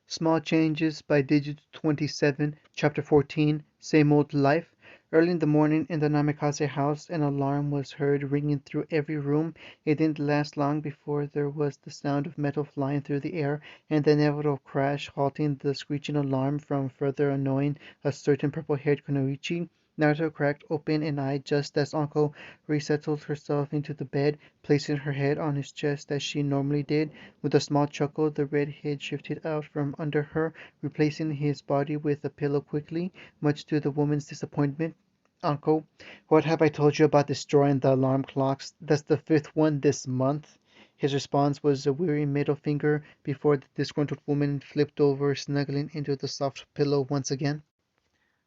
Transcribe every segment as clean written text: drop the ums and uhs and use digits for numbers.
Small Changes by Digit 27, Chapter 14, Same Old Life. Early in the morning in the Namikaze house, an alarm was heard ringing through every room. It didn't last long before there was the sound of metal flying through the air and the inevitable crash, halting the screeching alarm from further annoying a certain purple-haired kunoichi. Naruto cracked open an eye just as Anko resettled herself into the bed, placing her head on his chest as she normally did. With a small chuckle, the red head shifted out from under her, replacing his body with a pillow quickly, much to the woman's disappointment. "Uncle, what have I told you about destroying the alarm clocks? That's the fifth one this month." His response was a weary middle finger before the disgruntled woman flipped over, snuggling into the soft pillow once again.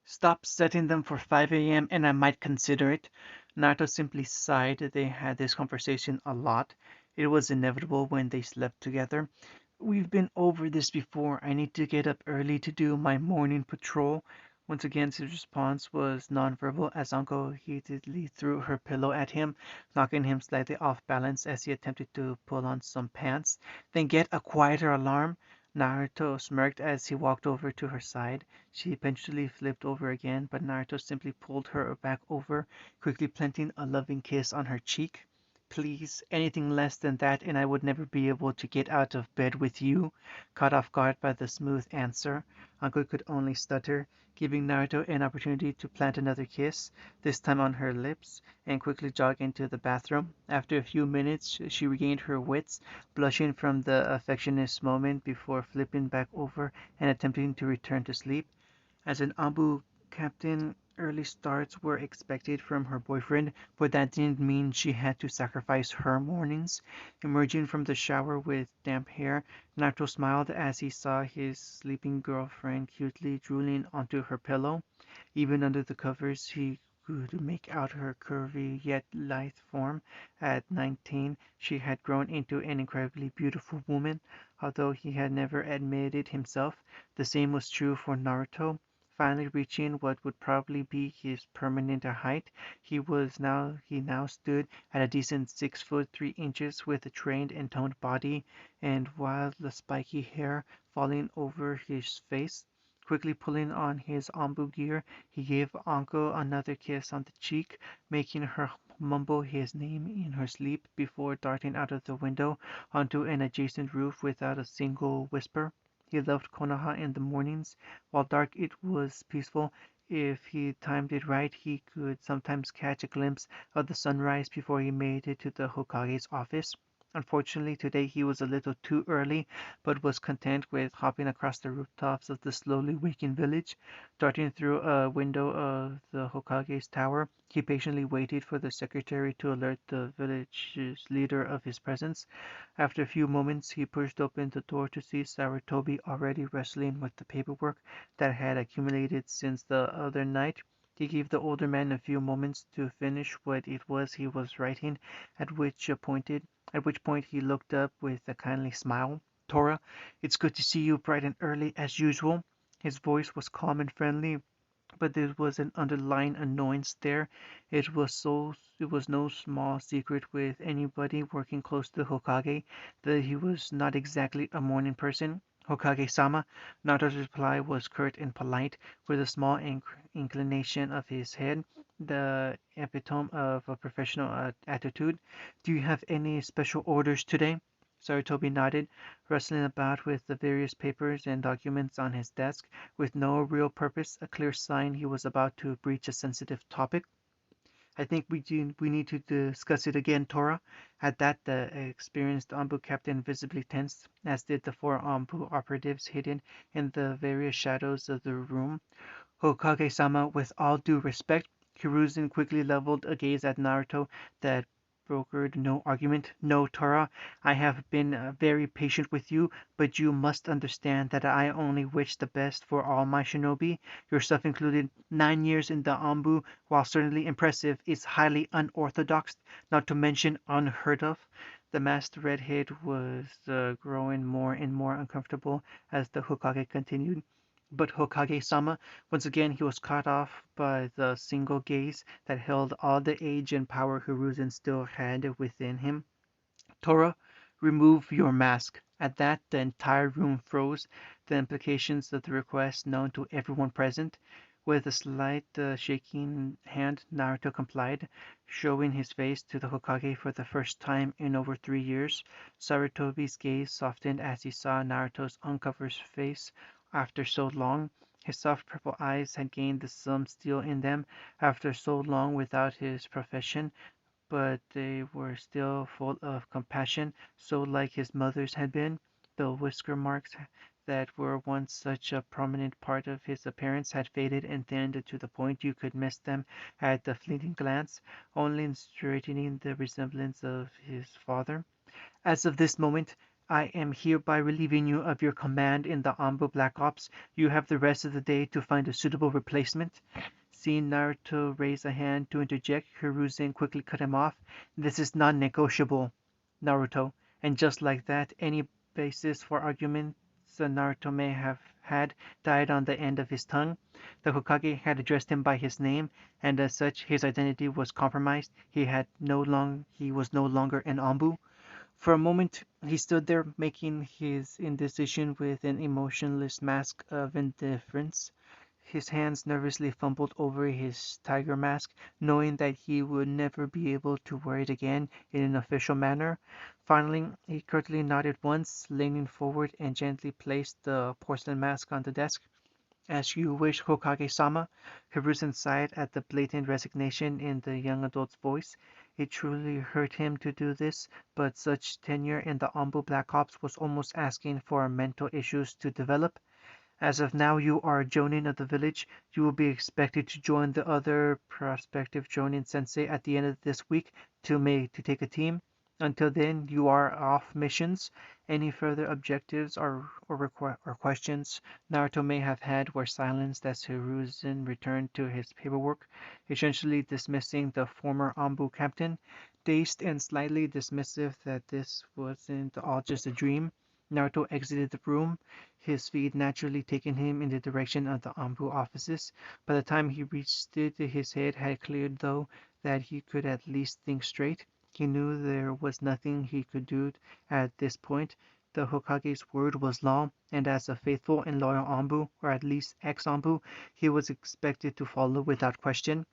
Stop setting them for 5 a.m. and I might consider it. Naruto simply sighed. They had this conversation a lot. It was inevitable when they slept together. We've been over this before. I need to get up early to do my morning patrol. Once again, his response was nonverbal as Uncle heatedly threw her pillow at him, knocking him slightly off balance as he attempted to pull on some pants. Then get a quieter alarm. Naruto smirked as he walked over to her side. She eventually flipped over again, but Naruto simply pulled her back over, quickly planting a loving kiss on her cheek. Please, anything less than that and I would never be able to get out of bed with you. Caught off guard by the smooth answer, Uncle could only stutter, giving Naruto an opportunity to plant another kiss, this time on her lips, and quickly jog into the bathroom. After a few minutes, she regained her wits, blushing from the affectionate moment before flipping back over and attempting to return to sleep. As an Abu captain, early starts were expected from her boyfriend, but that didn't mean she had to sacrifice her mornings. Emerging from the shower with damp hair, Naruto smiled as he saw his sleeping girlfriend cutely drooling onto her pillow. Even under the covers, he could make out her curvy yet lithe form. At 19, she had grown into an incredibly beautiful woman, although he had never admitted it himself. The same was true for Naruto. Finally reaching what would probably be his permanent height, he now stood at a decent 6 foot 3 inches with a trained and toned body, and while the spiky hair falling over his face. Quickly pulling on his Anbu gear, he gave Anko another kiss on the cheek, making her mumble his name in her sleep before darting out of the window onto an adjacent roof without a single whisper. He loved Konoha in the mornings. While dark it was peaceful. If he timed it right, he could sometimes catch a glimpse of the sunrise before he made it to the Hokage's office. Unfortunately, today he was a little too early, but was content with hopping across the rooftops of the slowly waking village. Darting through a window of the Hokage's tower, he patiently waited for the secretary to alert the village's leader of his presence. After a few moments, he pushed open the door to see Sarutobi already wrestling with the paperwork that had accumulated since the other night. He gave the older man a few moments to finish what it was he was writing, at which pointed at which point he looked up with a kindly smile. "Tora, it's good to see you bright and early as usual." His voice was calm and friendly, but there was an underlying annoyance there. It was no small secret with anybody working close to the Hokage that he was not exactly a morning person. "Hokage-sama." Naruto's reply was curt and polite, with a small inclination of his head, the epitome of a professional attitude. "Do you have any special orders today?" Sarutobi nodded, rustling about with the various papers and documents on his desk, with no real purpose, a clear sign he was about to breach a sensitive topic. "I think we need to discuss it again, Tora." At that, the experienced Anbu captain visibly tensed, as did the four Anbu operatives hidden in the various shadows of the room. "Hokage-sama, with all due respect." Hiruzen quickly leveled a gaze at Naruto that brokered no argument. "No, Tora, I have been very patient with you, but you must understand that I only wish the best for all my shinobi, yourself included. 9 years in the Anbu, while certainly impressive, is highly unorthodox, not to mention unheard of." The masked redhead was growing more and more uncomfortable as the Hokage continued. But Hokage-sama, once again he was caught off by the single gaze that held all the age and power Hiruzen still had within him. "Tora, remove your mask." At that, the entire room froze, the implications of the request known to everyone present. With a slight shaking hand, Naruto complied, showing his face to the Hokage for the first time in over 3 years. Sarutobi's gaze softened as he saw Naruto's uncovered face after so long. His soft purple eyes had gained some steel in them after so long without his profession, but they were still full of compassion, so like his mother's had been. The whisker marks that were once such a prominent part of his appearance had faded and thinned to the point you could miss them at a fleeting glance, only straightening the resemblance of his father. As of this moment, I am hereby relieving you of your command in the Ambu Black Ops. You have the rest of the day to find a suitable replacement. Seeing Naruto raise a hand to interject, Hiruzen quickly cut him off. This is non-negotiable, Naruto. And just like that, any basis for argument Naruto may have had died on the end of his tongue. The Hokage had addressed him by his name, and as such his identity was compromised. He was no longer an Ambu. For a moment he stood there, making his indecision with an emotionless mask of indifference. His hands nervously fumbled over his tiger mask, knowing that he would never be able to wear it again in an official manner. Finally, he curtly nodded once, leaning forward and gently placed the porcelain mask on the desk. As you wish, Hokage-sama. Hiruzen sighed at the blatant resignation in the young adult's voice. It truly hurt him to do this, but such tenure in the Ambu Black Ops was almost asking for mental issues to develop. As of now, you are a Jonin of the village. You will be expected to join the other prospective Jonin sensei at the end of this week to take a team. Until then, you are off missions. Any further objectives or questions Naruto may have had were silenced as Hiruzen returned to his paperwork, essentially dismissing the former Ambu captain. Dazed and slightly dismissive that this wasn't all just a dream, Naruto exited the room, his feet naturally taking him in the direction of the Ambu offices. By the time he reached it, his head had cleared so that he could at least think straight. He knew there was nothing he could do at this point. The Hokage's word was law, and as a faithful and loyal Ambu, or at least ex-Ambu, he was expected to follow without question.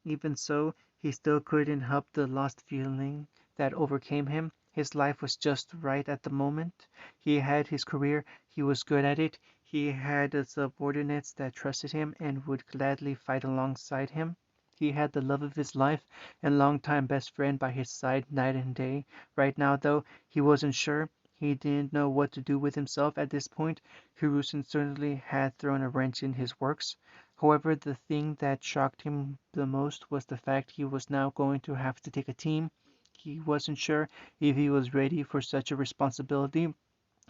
Even so, he still couldn't help the lost feeling that overcame him. His life was just right at the moment. He had his career, he was good at it, he had subordinates that trusted him and would gladly fight alongside him. He had the love of his life and longtime best friend by his side night and day. Right now, though, he wasn't sure. He didn't know what to do with himself at this point. Hiruzen certainly had thrown a wrench in his works. However, the thing that shocked him the most was the fact he was now going to have to take a team. He wasn't sure if he was ready for such a responsibility.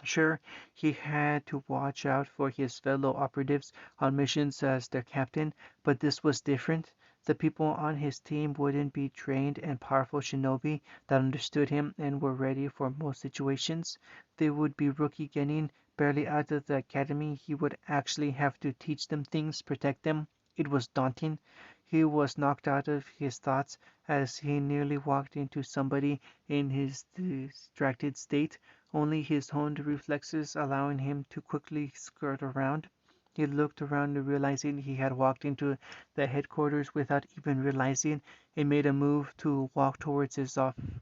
Sure, he had to watch out for his fellow operatives on missions as their captain, but this was different. The people on his team wouldn't be trained and powerful shinobi that understood him and were ready for most situations. They would be rookie getting barely out of the academy. He would actually have to teach them things, protect them. It was daunting. He was knocked out of his thoughts as he nearly walked into somebody in his distracted state, only his honed reflexes allowing him to quickly skirt around. He looked around, realizing he had walked into the headquarters without even realizing, and made a move to walk towards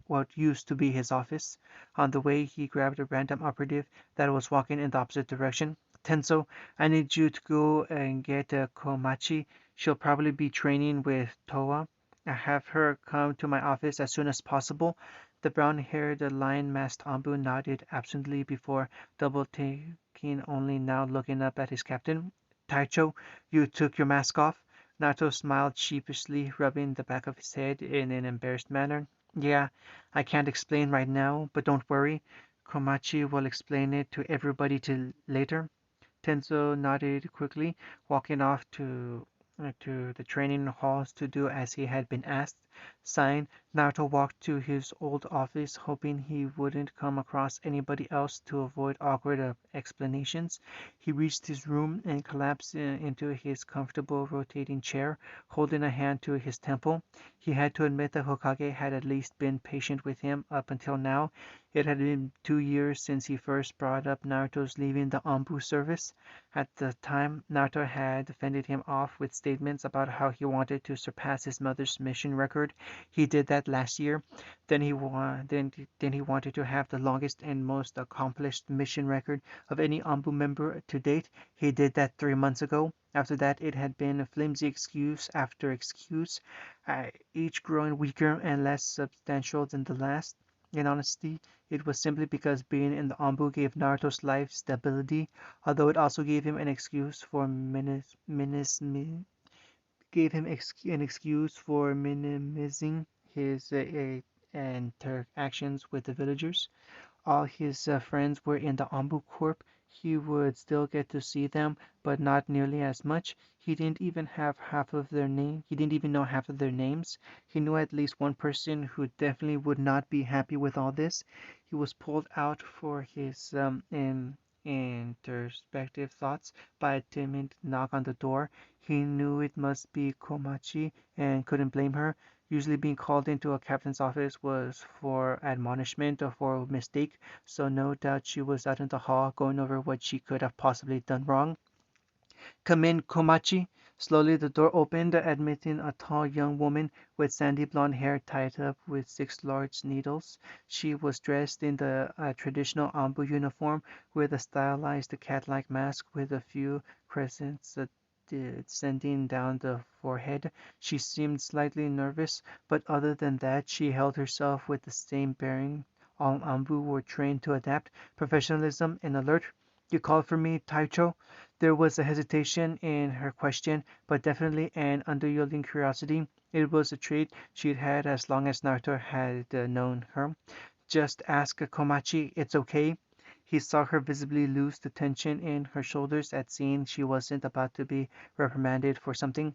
what used to be his office. On the way, he grabbed a random operative that was walking in the opposite direction. Tenso, I need you to go and get Komachi. She'll probably be training with Toa. I have her come to my office as soon as possible. The brown-haired, lion-masked Ambu nodded absently before double-taking, only now looking up at his captain. Taicho, you took your mask off? Nato smiled sheepishly, rubbing the back of his head in an embarrassed manner. Yeah, I can't explain right now, but don't worry. Komachi will explain it to everybody till later. Tenzo nodded quickly, walking off to the training halls to do as he had been asked. Sighing, Naruto walked to his old office, hoping he wouldn't come across anybody else to avoid awkward explanations. He reached his room and collapsed into his comfortable rotating chair, holding a hand to his temple. He had to admit that Hokage had at least been patient with him up until now. It had been 2 years since he first brought up Naruto's leaving the Anbu service. At the time, Naruto had fended him off with statements about how he wanted to surpass his mother's mission record. He did that last year. Then he wanted to have the longest and most accomplished mission record of any Anbu member to date. He did that 3 months ago. After that, it had been flimsy excuse after excuse, each growing weaker and less substantial than the last. In honesty, it was simply because being in the Anbu gave Naruto's life stability, although it also gave him an excuse for an excuse for minimizing his interactions with the villagers. All his friends were in the Ombu Corp. He would still get to see them, but not nearly as much. He didn't even have half of their name. He didn't even know half of their names. He knew at least one person who definitely would not be happy with all this. He was pulled out for his introspective thoughts by a timid knock on the door. He knew it must be Komachi and couldn't blame her. Usually being called into a captain's office was for admonishment or for a mistake, so no doubt she was out in the hall going over what she could have possibly done wrong. "Come in, Komachi." Slowly the door opened, admitting a tall young woman with sandy blonde hair tied up with six large needles. She was dressed in the traditional Ambu uniform with a stylized cat-like mask with a few crescents descending down the forehead. She seemed slightly nervous, but other than that she held herself with the same bearing all Ambu were trained to adapt, professionalism and alert. "You called for me, Taicho?" There was a hesitation in her question, but definitely an unyielding curiosity. It was a trait she'd had as long as Naruto had known her. "Just ask Komachi, it's okay." He saw her visibly lose the tension in her shoulders at seeing she wasn't about to be reprimanded for something.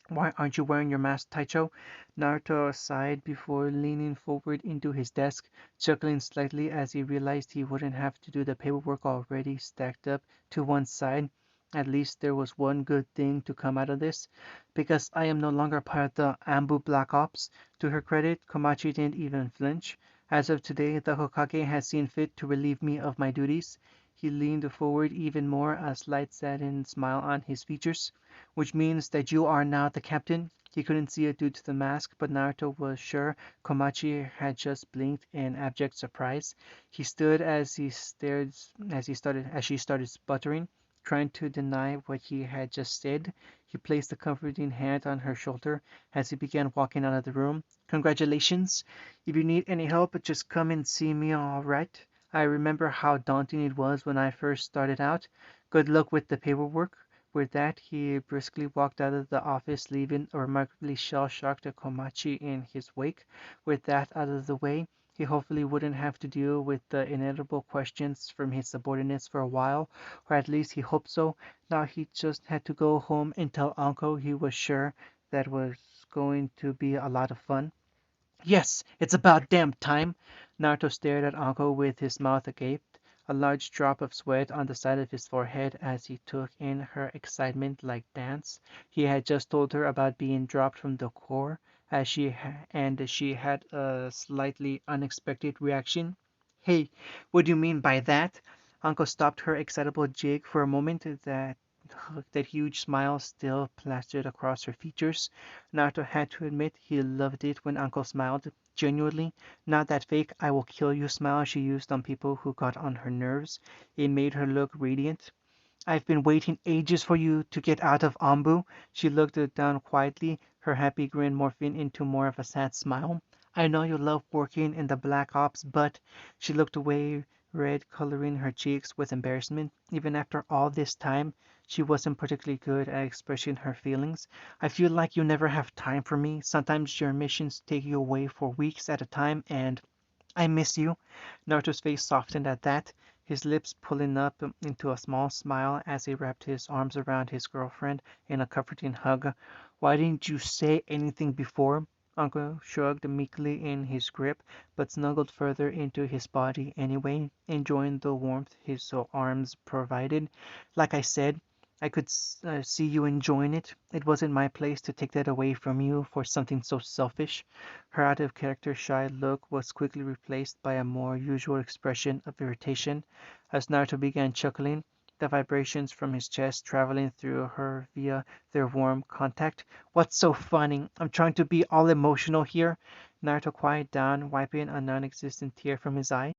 "Why aren't you wearing your mask, Taicho?" Naruto sighed before leaning forward into his desk, chuckling slightly as he realized he wouldn't have to do the paperwork already stacked up to one side. At least there was one good thing to come out of this. "Because I am no longer part of the Ambu Black Ops." To her credit, Komachi didn't even flinch. "As of today, the Hokage has seen fit to relieve me of my duties." He leaned forward even more, a slight saddened smile on his features. "Which means that you are now the captain." He couldn't see it due to the mask, but Naruto was sure Komachi had just blinked in abject surprise. He stood as she started sputtering, trying to deny what he had just said. He placed a comforting hand on her shoulder as he began walking out of the room. "Congratulations. If you need any help, just come and see me, all right? I remember how daunting it was when I first started out. Good luck with the paperwork." With that, he briskly walked out of the office, leaving a remarkably shell-shocked Komachi in his wake. With that out of the way, he hopefully wouldn't have to deal with the inevitable questions from his subordinates for a while, or at least he hoped so. Now he just had to go home and tell Uncle he was sure that was going to be a lot of fun. "Yes, it's about damn time!" Naruto stared at Anko with his mouth agape, a large drop of sweat on the side of his forehead as he took in her excitement like dance. He had just told her about being dropped from the Corps, and she had a slightly unexpected reaction. "Hey, what do you mean by that?" Uncle stopped her excitable jig for a moment. That huge smile still plastered across her features. Naruto had to admit he loved it when Uncle smiled, genuinely, not that fake "I will kill you" smile she used on people who got on her nerves. It made her look radiant. "I've been waiting ages for you to get out of Ambu." She looked down quietly, her happy grin morphing into more of a sad smile. "I know you love working in the Black Ops, but—" She looked away, red coloring her cheeks with embarrassment. Even after all this time, she wasn't particularly good at expressing her feelings. "I feel like you never have time for me. Sometimes your missions take you away for weeks at a time, and I miss you." Naruto's face softened at that, his lips pulling up into a small smile as he wrapped his arms around his girlfriend in a comforting hug. "Why didn't you say anything before?" Uncle shrugged meekly in his grip, but snuggled further into his body anyway, enjoying the warmth his arms provided. Like I said, I could see you enjoying it. It wasn't my place to take that away from you for something so selfish. Her out of character shy look was quickly replaced by a more usual expression of irritation as Naruto began chuckling, the vibrations from his chest traveling through her via their warm contact. What's so funny? I'm trying to be all emotional here. Naruto quieted down, wiping a non-existent tear from his eye.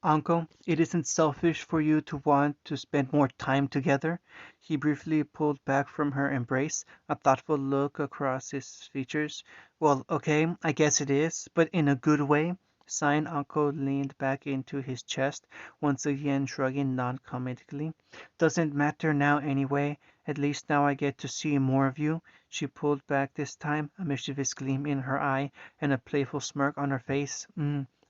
Uncle, it isn't selfish for you to want to spend more time together. He briefly pulled back from her embrace, a thoughtful look across his features. Well, okay, I guess it is, but in a good way. Sighing, Uncle leaned back into his chest, once again shrugging non-comedically. Doesn't matter now anyway. At least now I get to see more of you. She pulled back this time, a mischievous gleam in her eye and a playful smirk on her face.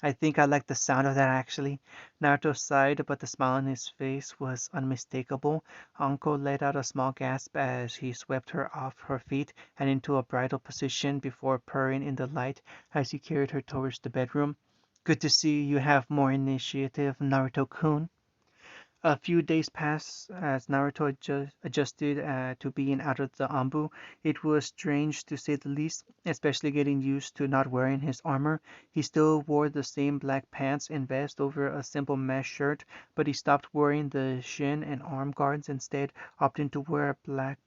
I think I like the sound of that actually. Naruto sighed, but the smile on his face was unmistakable. Anko let out a small gasp as he swept her off her feet and into a bridal position before purring in delight as he carried her towards the bedroom. Good to see you have more initiative, Naruto-kun. A few days passed as Naruto adjusted to being out of the Ambu. It was strange to say the least, especially getting used to not wearing his armor. He still wore the same black pants and vest over a simple mesh shirt, but he stopped wearing the shin and arm guards, instead opting to wear black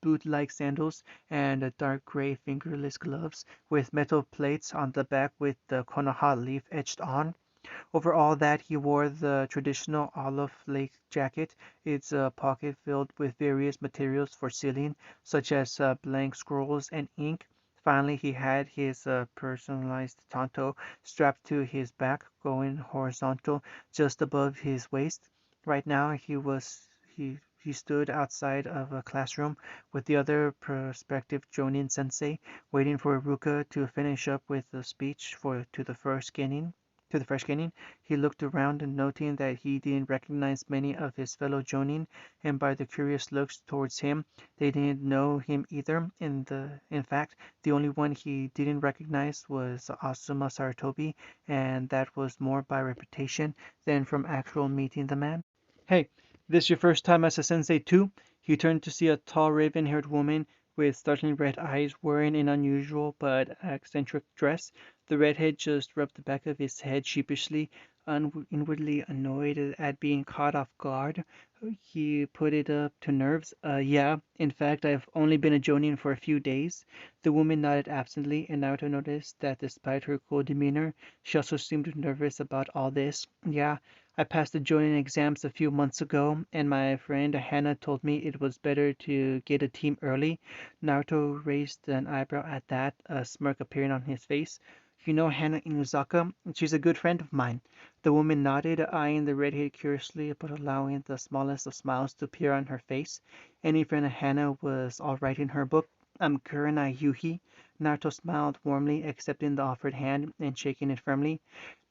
boot-like sandals and dark gray fingerless gloves with metal plates on the back with the Konoha leaf etched on. Over all that he wore the traditional olive lake jacket, its pocket filled with various materials for sealing, such as blank scrolls and ink. Finally, he had his personalized tanto strapped to his back, going horizontal just above his waist. Right now, he stood outside of a classroom with the other prospective Jonin sensei, waiting for Ruka to finish up with the speech for to the fresh genin. He looked around, noting that he didn't recognize many of his fellow Jonin, and by the curious looks towards him, they didn't know him either. In fact, the only one he didn't recognize was Asuma Saratobi, and that was more by reputation than from actual meeting the man. Hey, this your first time as a sensei too? He turned to see a tall raven-haired woman with startling red eyes wearing an unusual but eccentric dress. The redhead just rubbed the back of his head sheepishly, inwardly annoyed at being caught off guard. He put it up to nerves. Yeah, in fact, I've only been a Jonin for a few days. The woman nodded absently, and Naruto noticed that despite her cool demeanor, she also seemed nervous about all this. Yeah, I passed the joining exams a few months ago, and my friend Hannah told me it was better to get a team early. Naruto raised an eyebrow at that, a smirk appearing on his face. You know Hannah Inuzaka? She's a good friend of mine. The woman nodded, eyeing the redhead curiously, but allowing the smallest of smiles to appear on her face. Any friend of Hannah was all right in her book. I'm Kurenai Yuhi. Naruto smiled warmly, accepting the offered hand and shaking it firmly.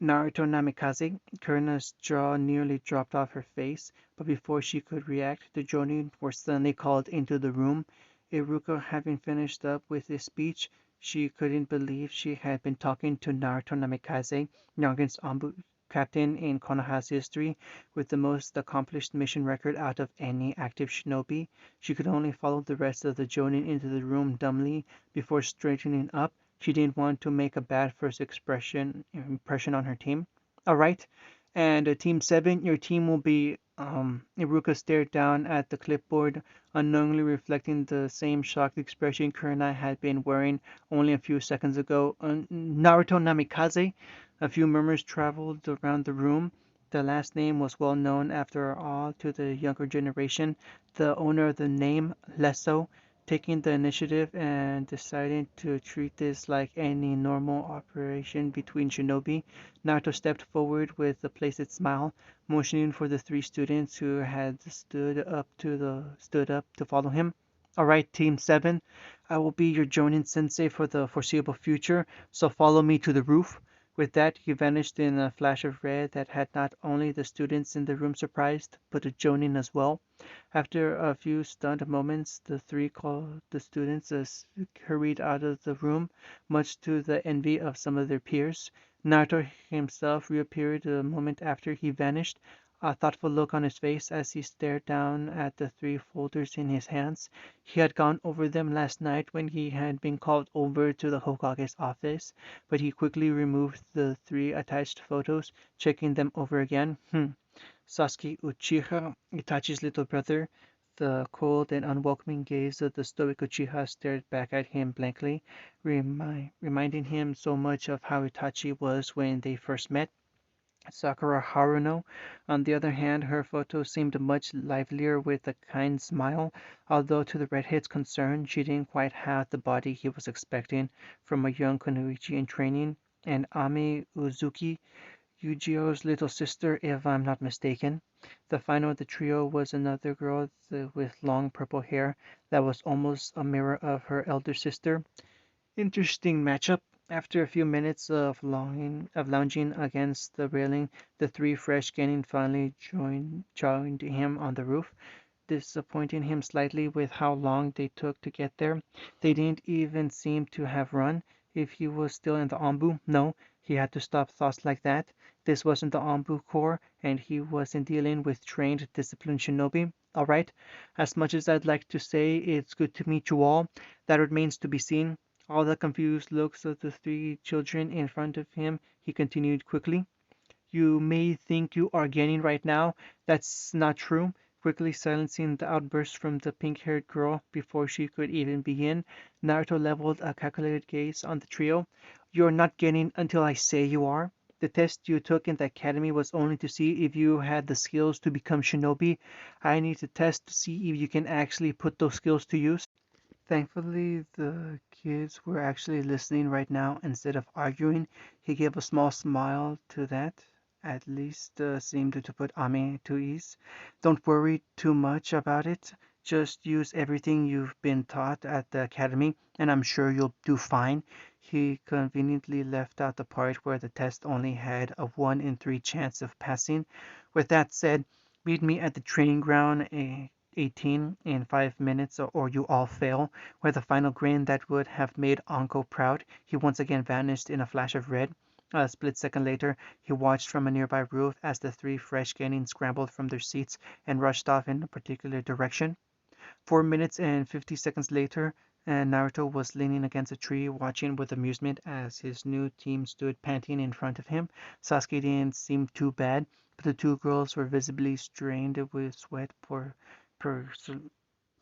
Naruto Namikaze. Kurina's jaw nearly dropped off her face, but before she could react, the Jonin were suddenly called into the room. Iruka having finished up with his speech, she couldn't believe she had been talking to Naruto Namikaze, youngest Anbu captain in Konoha's history, with the most accomplished mission record out of any active shinobi. She could only follow the rest of the Jonin into the room dumbly before straightening up. She didn't want to make a bad first impression on her team. All right, and Team 7, your team will be. Iruka stared down at the clipboard, unknowingly reflecting the same shocked expression Kurenai had been wearing only a few seconds ago. Naruto Namikaze? A few murmurs traveled around the room. The last name was well known, after all, to the younger generation. The owner of the name, less so, taking the initiative and deciding to treat this like any normal operation between shinobi. Naruto stepped forward with a placid smile, motioning for the three students who had stood up to follow him. All right, Team 7, I will be your Jonin sensei for the foreseeable future, so follow me to the roof. With that, he vanished in a flash of red that had not only the students in the room surprised, but the Jonin as well. After a few stunned moments, the three called the students hurried out of the room, much to the envy of some of their peers. Naruto himself reappeared a moment after he vanished, a thoughtful look on his face as he stared down at the three folders in his hands. He had gone over them last night when he had been called over to the Hokage's office, but he quickly removed the three attached photos, checking them over again. Sasuke Uchiha, Itachi's little brother. The cold and unwelcoming gaze of the stoic Uchiha stared back at him blankly, reminding him so much of how Itachi was when they first met. Sakura Haruno, on the other hand, her photo seemed much livelier with a kind smile, although to the redhead's concern, she didn't quite have the body he was expecting from a young kunoichi in training. And Ami Uzuki, Yujio's little sister, if I'm not mistaken. The final of the trio was another girl with long purple hair that was almost a mirror of her elder sister. Interesting matchup. After a few minutes of lounging against the railing, the three fresh Genin finally joined him on the roof, disappointing him slightly with how long they took to get there. They didn't even seem to have run. If he was still in the Ombu, no, he had to stop thoughts like that. This wasn't the Ombu Corps, and he wasn't dealing with trained, disciplined shinobi. All right, as much as I'd like to say it's good to meet you all, that remains to be seen. All the confused looks of the three children in front of him, he continued quickly. You may think you are gaining right now. That's not true. Quickly silencing the outburst from the pink-haired girl before she could even begin, Naruto leveled a calculated gaze on the trio. You're not gaining until I say you are. The test you took in the academy was only to see if you had the skills to become shinobi. I need to test to see if you can actually put those skills to use. Thankfully, the kids were actually listening right now instead of arguing. He gave a small smile to that, at least seemed to put Ami to ease. Don't worry too much about it. Just use everything you've been taught at the academy, and I'm sure you'll do fine. He conveniently left out the part where the test only had a 1 in 3 chance of passing. With that said, meet me at the training ground 18 in 5 minutes, or you all fail. With a final grin that would have made Anko proud, he once again vanished in a flash of red. A split second later, he watched from a nearby roof as the three fresh Genin scrambled from their seats and rushed off in a particular direction. 4 minutes and 50 seconds later, and Naruto was leaning against a tree, watching with amusement as his new team stood panting in front of him. Sasuke didn't seem too bad, but the two girls were visibly strained per,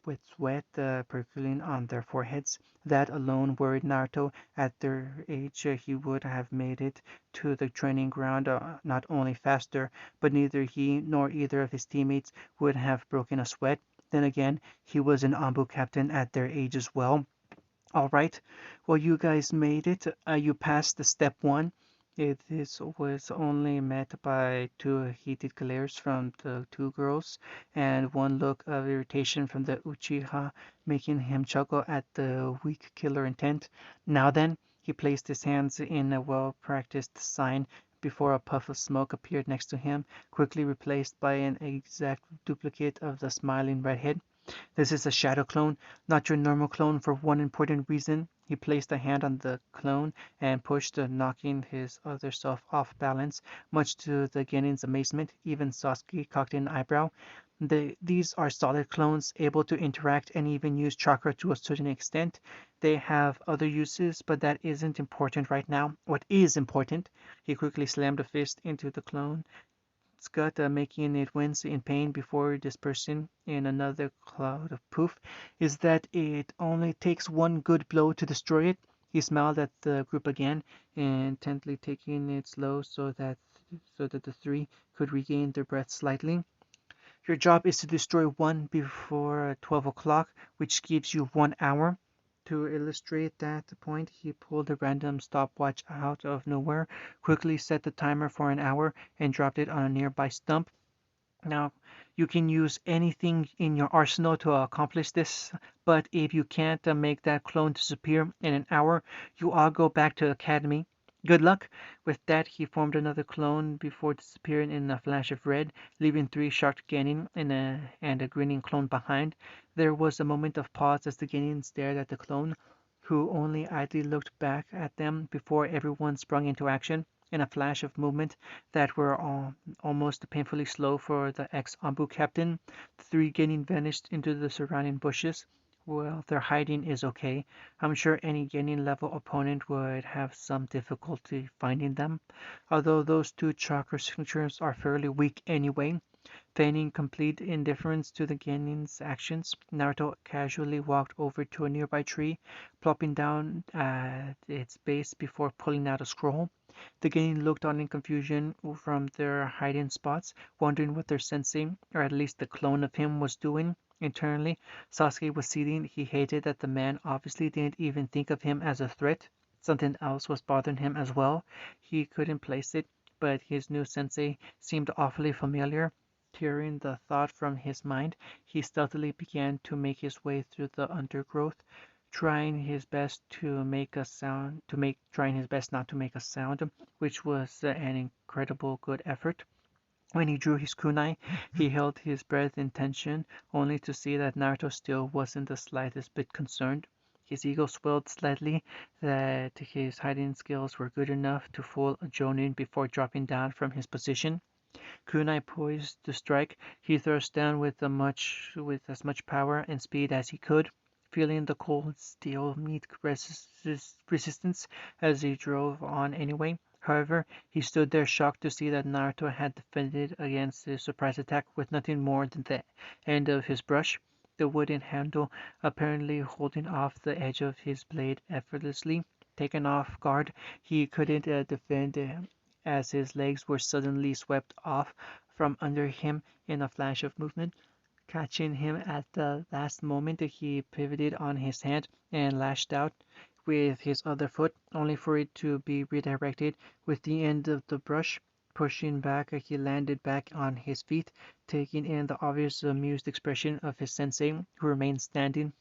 with sweat percolating on their foreheads. That alone worried Naruto. At their age, he would have made it to the training ground not only faster, but neither he nor either of his teammates would have broken a sweat. Then again, he was an Ambu captain at their age as well. All right. Well, you guys made it. You passed the step one. This was only met by two heated glares from the two girls and one look of irritation from the Uchiha, making him chuckle at the weak killer intent. Now then, he placed his hands in a well-practiced sign before a puff of smoke appeared next to him, quickly replaced by an exact duplicate of the smiling redhead. This is a shadow clone, not your normal clone for one important reason. He placed a hand on the clone and pushed, knocking his other self off balance. Much to the Genin's amazement, even Sasuke cocked an eyebrow. These are solid clones, able to interact and even use chakra to a certain extent. They have other uses, but that isn't important right now. What is important? He quickly slammed a fist into the clone gut, making it wince in pain before dispersing in another cloud of poof, is that it only takes one good blow to destroy it. He smiled at the group again, intently taking it slow so that the three could regain their breath slightly. Your job is to destroy one before 12 o'clock, which gives you 1 hour. To illustrate that point, he pulled a random stopwatch out of nowhere, quickly set the timer for an hour, and dropped it on a nearby stump. Now, you can use anything in your arsenal to accomplish this, but if you can't make that clone disappear in an hour, you all go back to the academy. Good luck! With that he formed another clone before disappearing in a flash of red, leaving three shocked Genin and a grinning clone behind. There was a moment of pause as the Genin stared at the clone, who only idly looked back at them before everyone sprung into action. In a flash of movement that were almost painfully slow for the ex-Ambu captain, the three Genin vanished into the surrounding bushes. Well, their hiding is okay. I'm sure any Genin level opponent would have some difficulty finding them, although those two chakra signatures are fairly weak anyway. Feigning complete indifference to the Genin's actions, Naruto casually walked over to a nearby tree, plopping down at its base before pulling out a scroll. The Genin looked on in confusion from their hiding spots, wondering what their sensei, or at least the clone of him, was doing. Internally, Sasuke was seething. He hated that the man obviously didn't even think of him as a threat. Something else was bothering him as well. He couldn't place it, but his new sensei seemed awfully familiar. Tearing the thought from his mind, he stealthily began to make his way through the undergrowth, trying his best trying his best not to make a sound, which was an incredible good effort. When he drew his kunai, he held his breath in tension, only to see that Naruto still wasn't the slightest bit concerned. His ego swelled slightly that his hiding skills were good enough to fool a Jonin before dropping down from his position. Kunai poised to strike, he thrust down with as much power and speed as he could, feeling the cold steel meet resistance as he drove on anyway. However, he stood there shocked to see that Naruto had defended against his surprise attack with nothing more than the end of his brush, the wooden handle apparently holding off the edge of his blade effortlessly. Taken off guard, he couldn't defend as his legs were suddenly swept off from under him in a flash of movement. Catching him at the last moment, he pivoted on his hand and lashed out with his other foot, only for it to be redirected with the end of the brush. Pushing back, he landed back on his feet, taking in the obvious amused expression of his sensei, who remained standing.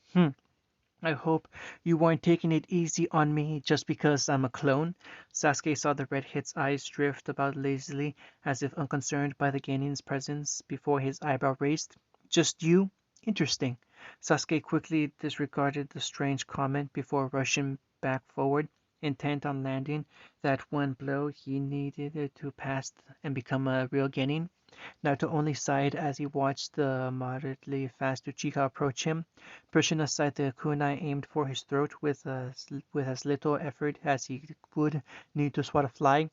I hope you weren't taking it easy on me just because I'm a clone. Sasuke saw the redhead's eyes drift about lazily, as if unconcerned by the Genin's presence, before his eyebrow raised. Just you? Interesting. Sasuke quickly disregarded the strange comment before rushing back forward, intent on landing that one blow he needed to pass and become a real Genin. Naruto only sighed as he watched the moderately fast Uchiha approach him, pushing aside the kunai aimed for his throat with as little effort as he would need to swat a fly.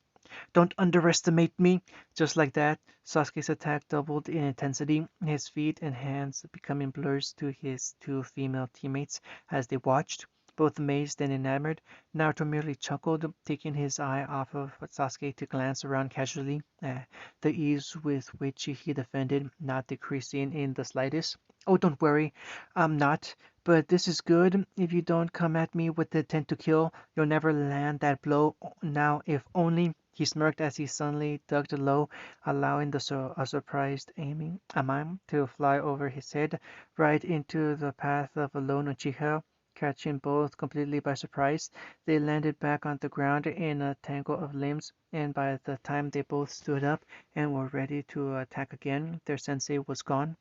Don't underestimate me! Just like that, Sasuke's attack doubled in intensity, his feet and hands becoming blurs to his two female teammates as they watched. Both amazed and enamored, Naruto merely chuckled, taking his eye off of Sasuke to glance around casually, the ease with which he defended not decreasing in the slightest. Oh, don't worry, I'm not. But this is good. If you don't come at me with the intent to kill, you'll never land that blow. Now, if only he smirked as he suddenly ducked low, allowing a surprised aiming Amam to fly over his head, right into the path of a lone Uchiha. Catching both completely by surprise, they landed back on the ground in a tangle of limbs, and by the time they both stood up and were ready to attack again, their sensei was gone.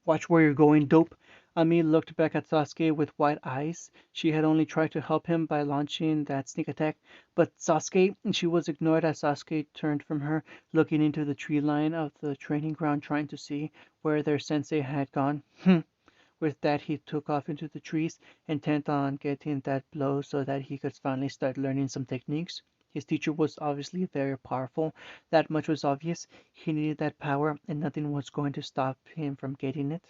Watch where you're going, dope. Ami looked back at Sasuke with wide eyes. She had only tried to help him by launching that sneak attack, but Sasuke, she was ignored as Sasuke turned from her, looking into the tree line of the training ground trying to see where their sensei had gone. With that, he took off into the trees, intent on getting that blow so that he could finally start learning some techniques. His teacher was obviously very powerful. That much was obvious. He needed that power, and nothing was going to stop him from getting it.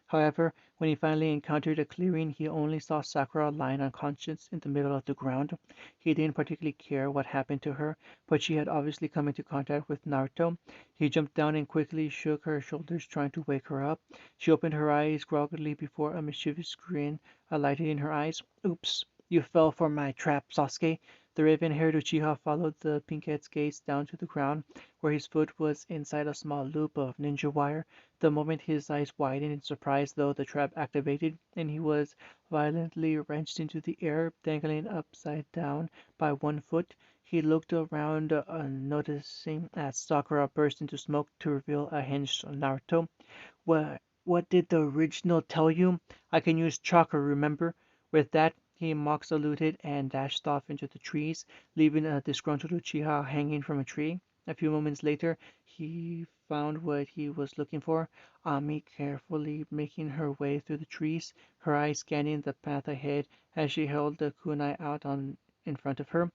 However, when he finally encountered a clearing, he only saw Sakura lying unconscious in the middle of the ground. He didn't particularly care what happened to her, but she had obviously come into contact with Naruto. He jumped down and quickly shook her shoulders, trying to wake her up. She opened her eyes groggily before a mischievous grin alighted in her eyes. Oops, you fell for my trap, Sasuke. The raven-haired Uchiha followed the pinkette's gaze down to the ground, where his foot was inside a small loop of ninja wire. The moment his eyes widened in surprise, though, the trap activated, and he was violently wrenched into the air, dangling upside down by one foot. He looked around, noticing as Sakura burst into smoke to reveal a hinged Naruto. What did the original tell you? I can use chakra, remember? With that, he mock saluted and dashed off into the trees, leaving a disgruntled Uchiha hanging from a tree. A few moments later, he found what he was looking for, Ami carefully making her way through the trees, her eyes scanning the path ahead as she held the kunai out on in front of her.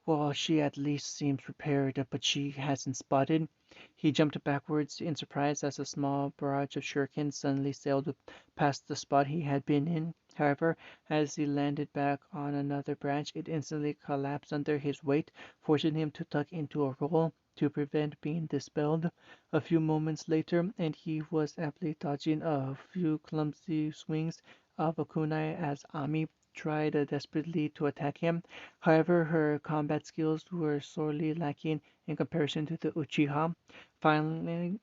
Well, she at least seems prepared, but she hasn't spotted. He jumped backwards in surprise as a small barrage of shurikens suddenly sailed past the spot he had been in. However, as he landed back on another branch, it instantly collapsed under his weight, forcing him to tuck into a roll to prevent being dispelled. A few moments later, and he was aptly dodging a few clumsy swings of a kunai as Ami tried desperately to attack him. However, her combat skills were sorely lacking in comparison to the Uchiha. Finally,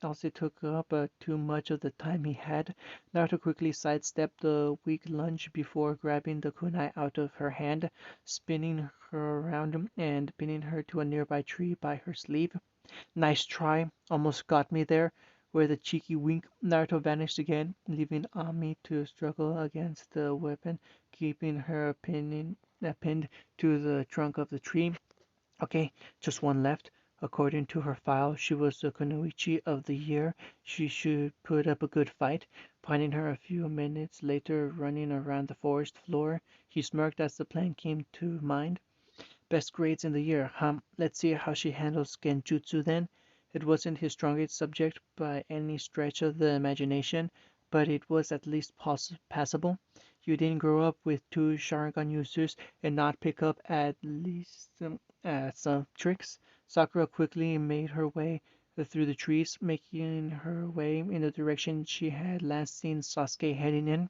as it took up too much of the time he had, Naruto quickly sidestepped the weak lunge before grabbing the kunai out of her hand, spinning her around and pinning her to a nearby tree by her sleeve. Nice try, almost got me there. With a cheeky wink, Naruto vanished again, leaving Ami to struggle against the weapon, keeping her pinned to the trunk of the tree. Okay, just one left. According to her file, she was the Kunoichi of the year. She should put up a good fight. Finding her a few minutes later running around the forest floor, he smirked as the plan came to mind. Best grades in the year, huh? Let's see how she handles Genjutsu then. It wasn't his strongest subject by any stretch of the imagination, but it was at least passable. You didn't grow up with two Sharingan users and not pick up at least some tricks. Sakura quickly made her way through the trees, making her way in the direction she had last seen Sasuke heading in.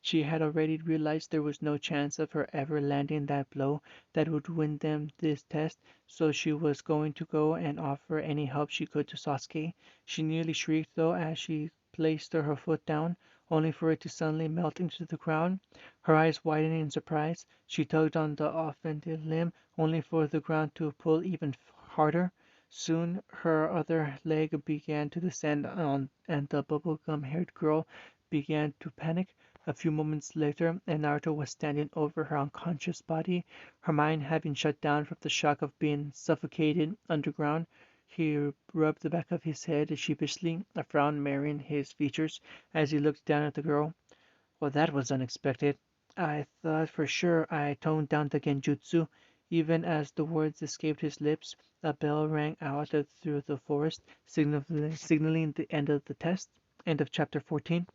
She had already realized there was no chance of her ever landing that blow that would win them this test, so she was going to go and offer any help she could to Sasuke. She nearly shrieked though as she placed her foot down, only for it to suddenly melt into the ground. Her eyes widening in surprise, she tugged on the offended limb, only for the ground to pull even harder. Soon her other leg began to descend on, and the bubblegum haired girl began to panic. A few moments later, and Naruto was standing over her unconscious body, her mind having shut down from the shock of being suffocated underground. He rubbed the back of his head sheepishly, a frown marring his features as he looked down at the girl. Well, that was unexpected. I thought for sure I toned down the genjutsu. Even as the words escaped his lips, a bell rang out through the forest, signaling the end of the test. End of chapter 14.